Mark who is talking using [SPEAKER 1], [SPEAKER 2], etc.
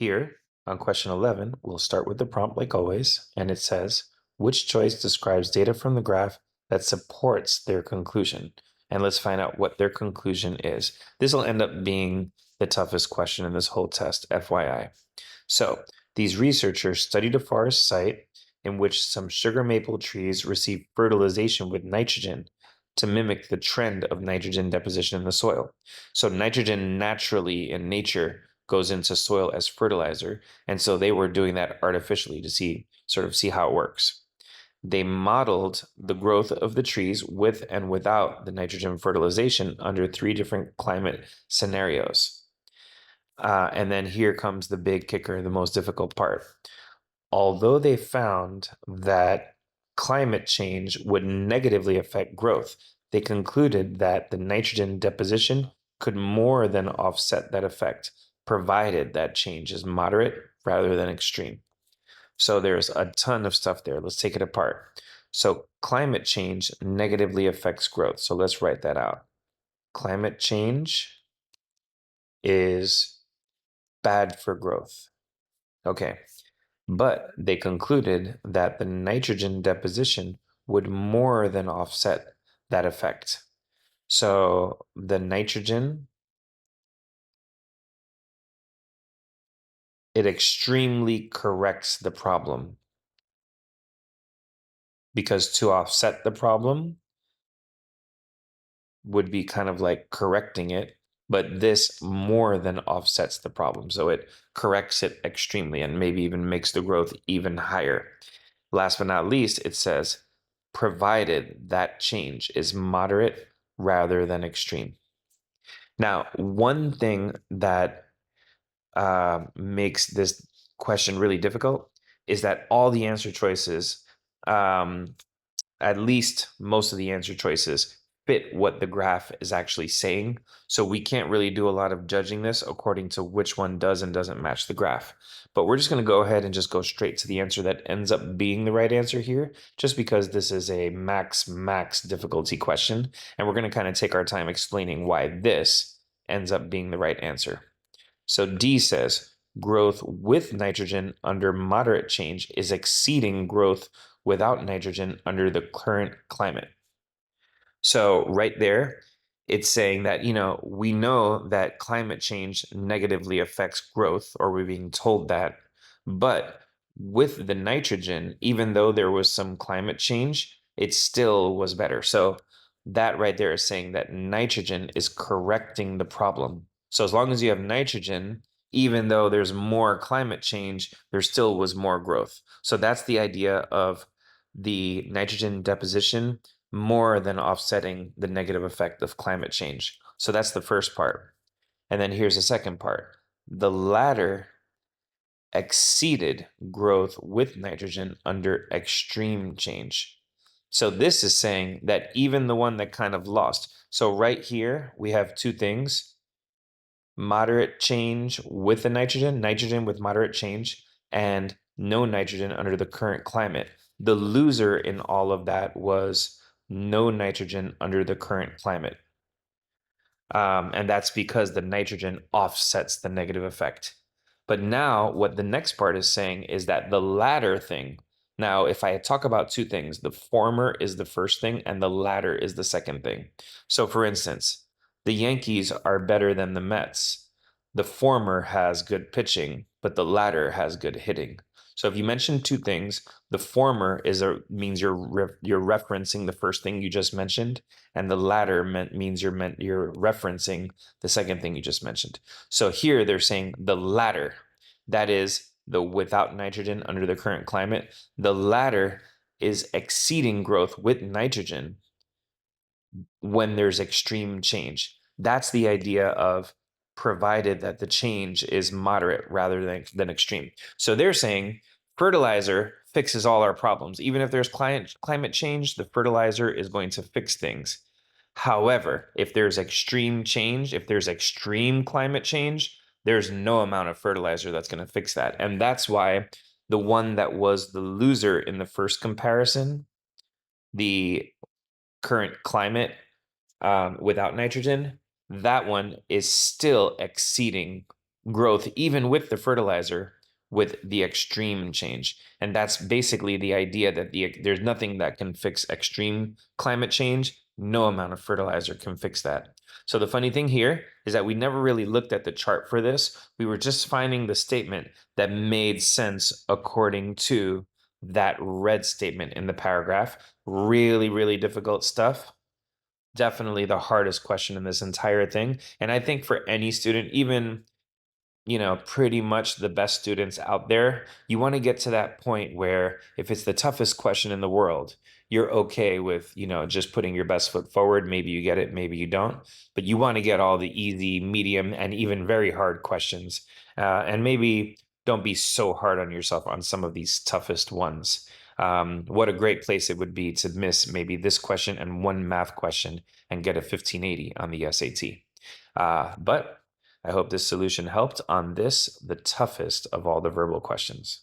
[SPEAKER 1] Here, on question 11, we'll start with the prompt like always, and it says, which choice describes data from the graph that supports their conclusion? And let's find out what their conclusion is. This will end up being the toughest question in this whole test, FYI. So, these researchers studied a forest site in which some sugar maple trees received fertilization with nitrogen to mimic the trend of nitrogen deposition in the soil. So, nitrogen naturally in nature goes into soil as fertilizer. And so they were doing that artificially to see how it works. They modeled the growth of the trees with and without the nitrogen fertilization under 3 different climate scenarios. And then here comes the big kicker, the most difficult part. Although they found that climate change would negatively affect growth, they concluded that the nitrogen deposition could more than offset that effect, provided that change is moderate rather than extreme. So there's a ton of stuff there. Let's take it apart. So climate change negatively affects growth. So let's write that out. Climate change is bad for growth. Okay. But they concluded that the nitrogen deposition would more than offset that effect. So the nitrogen, it extremely corrects the problem. Because to offset the problem would be kind of like correcting it, but this more than offsets the problem. So it corrects it extremely and maybe even makes the growth even higher. Last but not least, it says, provided that change is moderate rather than extreme. Now, one thing that makes this question really difficult is that all the answer choices, at least most of the answer choices, fit what the graph is actually saying. So we can't really do a lot of judging this according to which one does and doesn't match the graph. But we're just going to go ahead and just go straight to the answer that ends up being the right answer here, just because this is a max difficulty question. And we're going to kind of take our time explaining why this ends up being the right answer. So D says growth with nitrogen under moderate change is exceeding growth without nitrogen under the current climate. So right there, it's saying that, we know that climate change negatively affects growth, or we're being told that, but with the nitrogen, even though there was some climate change, it still was better. So that right there is saying that nitrogen is correcting the problem. So as long as you have nitrogen, even though there's more climate change, there still was more growth. So that's the idea of the nitrogen deposition more than offsetting the negative effect of climate change. So that's the first part. And then here's the second part. The latter exceeded growth with nitrogen under extreme change. So this is saying that even the one that kind of lost. So right here, we have 2 things. Moderate change with the nitrogen with moderate change, and no nitrogen under the current climate. The loser in all of that was no nitrogen under the current climate. And that's because the nitrogen offsets the negative effect. But now what the next part is saying is that the latter thing, now if I talk about 2 things, the former is the first thing and the latter is the second thing. So for instance, the Yankees are better than the Mets. The former has good pitching, but the latter has good hitting. So if you mention 2 things, the former means you're referencing the first thing you just mentioned, and the latter means you're referencing the second thing you just mentioned. So here they're saying the latter, that is the without nitrogen under the current climate, the latter is exceeding growth with nitrogen when there's extreme change. That's the idea of provided that the change is moderate rather than extreme. So they're saying fertilizer fixes all our problems. Even if there's climate change, the fertilizer is going to fix things. However, if there's extreme change, if there's extreme climate change, there's no amount of fertilizer that's going to fix that. And that's why the one that was the loser in the first comparison, the current climate without nitrogen, that one is still exceeding growth, even with the fertilizer, with the extreme change. And that's basically the idea that there's nothing that can fix extreme climate change. No amount of fertilizer can fix that. So the funny thing here is that we never really looked at the chart for this. We were just finding the statement that made sense according to that red statement in the paragraph. Really, really difficult stuff. Definitely the hardest question in this entire thing. And I think for any student, even pretty much the best students out there, you want to get to that point where if it's the toughest question in the world, you're okay with, just putting your best foot forward. Maybe you get it, maybe you don't, but you want to get all the easy, medium, and even very hard questions. And maybe don't be so hard on yourself on some of these toughest ones. What a great place it would be to miss maybe this question and one math question and get a 1580 on the SAT. But I hope this solution helped on this, the toughest of all the verbal questions.